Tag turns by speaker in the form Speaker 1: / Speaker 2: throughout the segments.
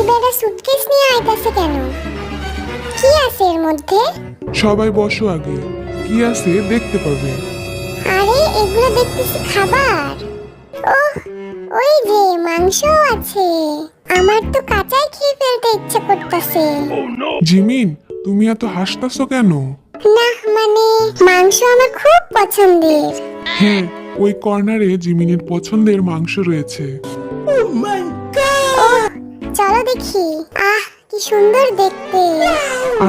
Speaker 1: বেটা সুটকেস নিয়ে আইতাছে কেন? কি আছে এর মধ্যে?
Speaker 2: সবাই বসো আগে, কি আছে দেখতে পাবে।
Speaker 1: আরে এগুলো দেখতেছি খাবার। ওহ, ওই যে মাংস আছে। আমার তো কাঁচাই খেয়ে ফেলতে ইচ্ছে করতেছে।
Speaker 2: জিমিন, তুমি এত হাসতাছো কেন?
Speaker 1: না মানে মাংস আমার খুব পছন্দের।
Speaker 2: হ্যাঁ, ওই কর্নারে জিমিনের পছন্দের মাংস রয়েছে।
Speaker 1: ওহ, চলো দেখি। আহ, কি সুন্দর দেখতে।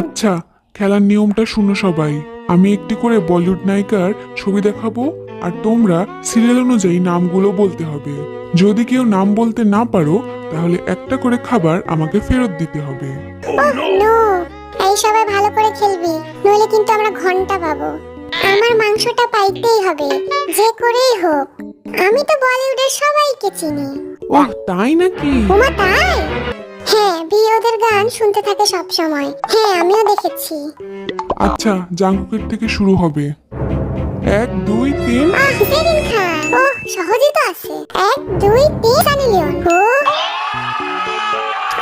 Speaker 2: আচ্ছা, খেলার নিয়মটা শুনো সবাই। আমি একটি করে বলিউড নায়িকার ছবি দেখাবো, আর তোমরা সিরিয়াল অনুযায়ী নামগুলো বলতে হবে। যদি কেউ নাম বলতে না পারো, তাহলে একটা করে খাবার আমাকে ফেরত দিতে হবে।
Speaker 1: ওহ নো, এই সবাই ভালো করে খেলবি, নইলে কিন্তু আমরা ঘন্টা পাবো। আমার মাংসটা পাইতেই হবে, যে করেই হোক। আমি তো বলিউডের সবাইকে চিনি।
Speaker 3: ওহ তাই নাকি?
Speaker 1: ওমা তাই? হ্যাঁ, ওদের গান শুনতে থাকে সব সময়। হ্যাঁ, আমিও দেখেছি।
Speaker 2: আচ্ছা, জাঙ্কুকের থেকে শুরু হবে। 1 2 3।
Speaker 1: আহ, সেলিম খান। ওহ, সহজই তো আছে। 1 2 3 সানি লিওন। ও,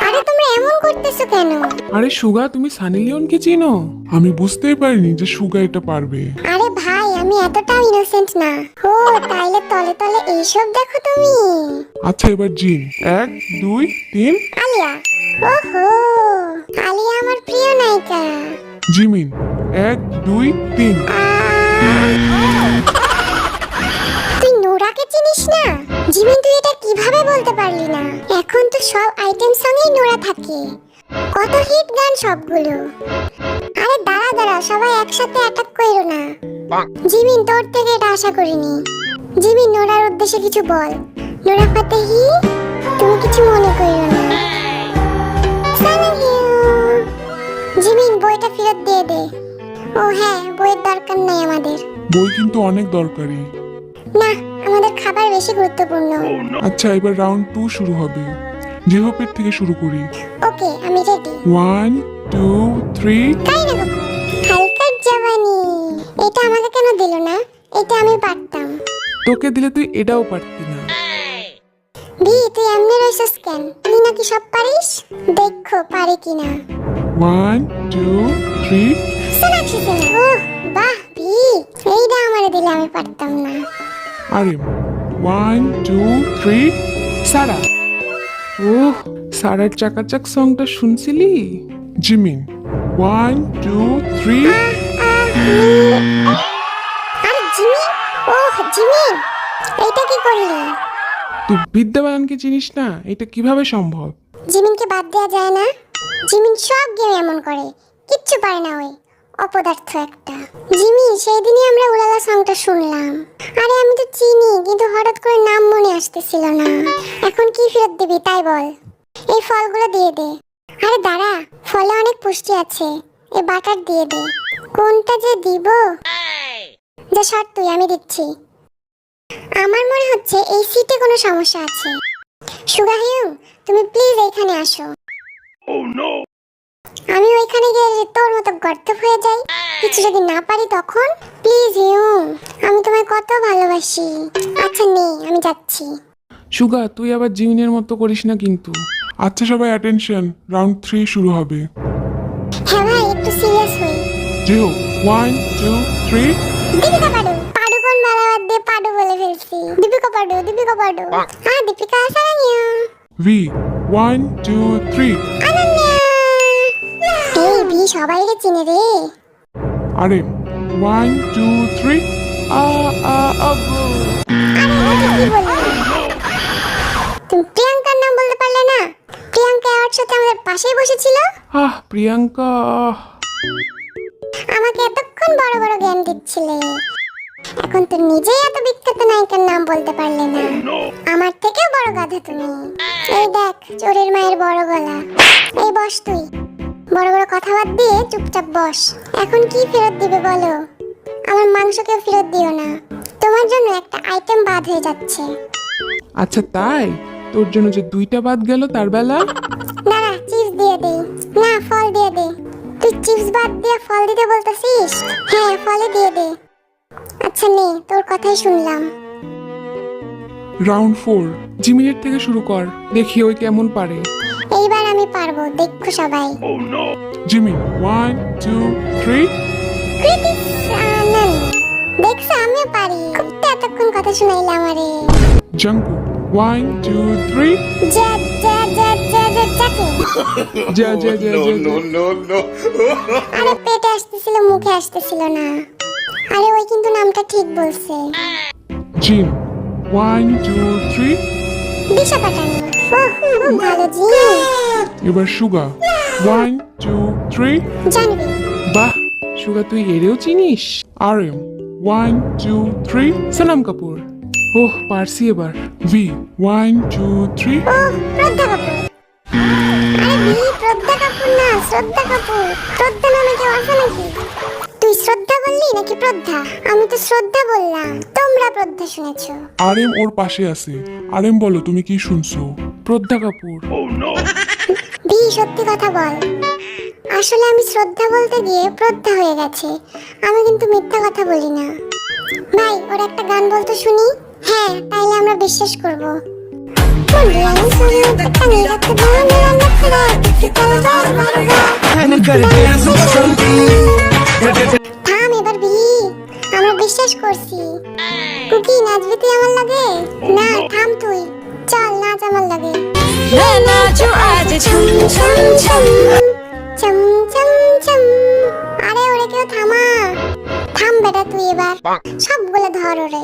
Speaker 1: আরে তোমরা এমন করতেছো কেন?
Speaker 3: আরে সুগা, তুমি সানি লিওনকে চিনো?
Speaker 2: আমি বুঝতেই পারিনি যে সুগা এটা পারবে।
Speaker 1: আরে ভাই, আমি এতটাও ইনোসেন্ট না। ও, তাইলে তলে তলে এইসব দেখো তুমি।
Speaker 2: আচ্ছা, এবার জিন। 1 2 3।
Speaker 1: আলিয়া। ওহো, আলিয়া আমার প্রিয় নায়িকা।
Speaker 2: জিমিন। 1 2 3।
Speaker 1: তুই নোরাকে চিনিস না? জিমিন, তুই এটা কিভাবে বলতে পারলি না? এখন তো সব আইটেম সঙ্গেই নোরা থাকে। কত হিট গান সবগুলো। আরে দাঁড়া দাঁড়া, সবাই একসাথে অ্যাটাক কইরো না। জিমিন, তোর থেকে এটা আশা করিনি। জিমিন, নোরার উদ্দেশ্যে কিছু বল। নোরা ফাতেহি, তুমি কিছু মনে কইরো না। Thank you. জিমিন, বইটা ফেরত দিয়ে দে। ও হ্যাঁ, বইয়ের দরকার নেই আমাদের।
Speaker 2: বই কিন্তু অনেক দরকারি।
Speaker 1: না, আমাদের খাবার বেশি গুরুত্বপূর্ণ।
Speaker 2: আচ্ছা, এবার রাউন্ড 2 শুরু হবে। জেহপের থেকে শুরু করি।
Speaker 1: ওকে, আমি রেডি।
Speaker 2: 1 2 3।
Speaker 1: তাই না গো? হালকার জওয়ানি। এটা আমাকে কেন দিল না? এটা আমি পারতাম।
Speaker 3: তোকে দিলে তুই এটাও পারতি না।
Speaker 1: তুই এমনি রইছস কেন? তুই নাকি সব পারিস? দেখো পারি কিনা।
Speaker 2: 1 2 3।
Speaker 1: সোনাক্ষী সিনহা। ওহ বাহ, এইটা আমারে দিলে আমি পারতাম না।
Speaker 2: আরে 1 2 3।
Speaker 3: সারা। ওহ, সারার চাকাচাক সংটা শুনছিলি?
Speaker 2: জিমিন। 1 2 3।
Speaker 1: আরে জিমি, ওহ জিমি, এইটা কি করলি?
Speaker 3: তুই বিদ্যা বালানকে চিনিস না? এটা কিভাবে সম্ভব?
Speaker 1: জিমিনকে বাদ দেওয়া যায় না? জিমিন সব গেম এমন করে, কিচ্ছু পারে না ওই অপদার্থ একটা। জিমি, সেই দিনই আমরা উলালা সংটা শুনলাম। আরে আমি তো চিনি, কিন্তু হঠাৎ করে নাম মনে আসতেছিল না। এখন কি ফেরত দিবি তাই বল। এই ফলগুলো দিয়ে দে। আরে দাঁড়া, ফলে অনেক পুষ্টি আছে, এই বাটার দিয়ে দে। কোনটা যে দিব? যা সর তুই, আমি দিচ্ছি। আমার মনে হচ্ছে এই সিটে কোনো সমস্যা আছে। সুগা হিউং, তুমি প্লিজ এইখানে আসো। আমি ওইখানে গিয়ে যদি তোর মতো গর্ত হয়ে যাই, কিছু যদি না পারি তখন? প্লিজ হিউং, আমি তোমায় কত ভালোবাসি। আচ্ছা নে, আমি যাচ্ছি।
Speaker 3: সুগা, তুই আবার জিমিনের মতো করিস না কিন্তু।
Speaker 2: আচ্ছা সবাই অ্যাটেনশন, রাউন্ড 3 শুরু হবে।
Speaker 1: হ্যাঁ ভাই, একটু সিরিয়াস হই।
Speaker 2: জেহো। 1 2 3।
Speaker 1: দীপিকা পাডু। পাডু কোন বালাবাদ দিয়ে পাডু বলে ফেলছি। দীপিকা পাডু, দীপিকা পাডু। দীপিকা সারানিয়া।
Speaker 2: ভি। 1 2 3।
Speaker 1: আনন্যা। এই সবাইরে চিনে রে।
Speaker 2: আরে 1 2 3।
Speaker 3: আব্বু।
Speaker 1: আরে কি বললি? তুমি প্রিয়াঙ্কার নাম বলতে পারলে না? প্রিয়াঙ্কা ওর সাথে আমাদের পাশেই বসেছিল।
Speaker 3: প্রিয়াঙ্কা।
Speaker 1: আমাকে এতক্ষণ বড় বড় জ্ঞান দিচ্ছিলে, এখন তো নিজেই এত বিখ্যাত নায়িকার নাম বলতে পারলে না। আমার থেকেও বড় গাধা তুমি। এই দেখ, চোরের মায়ের বড় গলা। এই বস তুই, বড় বড় কথা বাদ দিয়ে চুপচাপ বস। এখন কি ফেরত দিবে বলো? আমার মাংসকে ফেরত দিও না, তোমার জন্য একটা আইটেম বাদ হয়ে যাচ্ছে।
Speaker 3: আচ্ছা তাই? তোর জন্য যে 2টা বাদ গেল তার বেলা?
Speaker 1: দাঁড়া, চিপস দিয়ে দে। না, ফল দিয়ে দে। তুই চিপস বাদ দিয়ে ফল দিতে বলতেছিস? হ্যাঁ, ফলে দিয়ে দে। আচ্ছা নে, তোর কথাই শুনলাম।
Speaker 2: রাউন্ড 4।
Speaker 3: জিমিনের থেকে শুরু কর, দেখি ওই কেমন পারে।
Speaker 1: এই এইবার আমি পারবো, দেখো সবাই।
Speaker 2: জিমিন 1 2 3
Speaker 1: দেখছো আমিও পারি, খুব তো এতক্ষণ কথা শুনাইলে আমারে।
Speaker 2: জাঙ্কুক 1 2 3
Speaker 1: যা যা যা যা যা যাকে
Speaker 3: যা যা যা যা
Speaker 1: আরে পেটে আসতেছিল, মুখে আসতেছিল না। আরে ওই কিন্তু নামটা ঠিক বলছে।
Speaker 2: জিন 1 2 3
Speaker 1: দিশা পাটানি। ওহ খুব ভালো জি।
Speaker 2: এবার সুগা 1 2 3
Speaker 1: জানবি
Speaker 3: বাহ সুগা, তুই এরেও চিনিস?
Speaker 2: RM 1 2 3
Speaker 3: সোনাম কাপুর। ওহ পারছি এবার।
Speaker 2: V 1 2 3
Speaker 1: ওহ শ্রদ্ধা কাপুর। আরে বি শ্রদ্ধা কাপুর না, শ্রদ্ধা কাপুর। শ্রদ্ধা নামে কেউ আছে নাকি? তুই শ্রদ্ধা বললি নাকি প্রদ্ধা? আমি তো শ্রদ্ধা বললাম, তোমরা প্রদ্ধা শুনেছো।
Speaker 2: RM ওর পাশে আছে। RM বলো তুমি কি শুনছো?
Speaker 3: প্রজ্ঞা কাপুর।
Speaker 1: বি সত্যি কথা বল। আসলে আমি শ্রদ্ধা বলতে গিয়ে প্রদ্ধা হয়ে গেছে। আমি কিন্তু মিথ্যা কথা বলি না। ভাই ওর একটা গান বলতো শুনি। হ্যাঁ তাইলে আমরা বিশ্বাস করব। থাম এবার বি, আমরা বিশ্বাস করছি। কুকি নাচবি তুই আমার লাগে? না থাম তুই, চল নাচ আমার লাগে। ছম ছম ছম ছম ছম ছম। আরে ওরে কেউ থামা, থাম বেটা তুই এবার, সবগুলো ধর ওরে।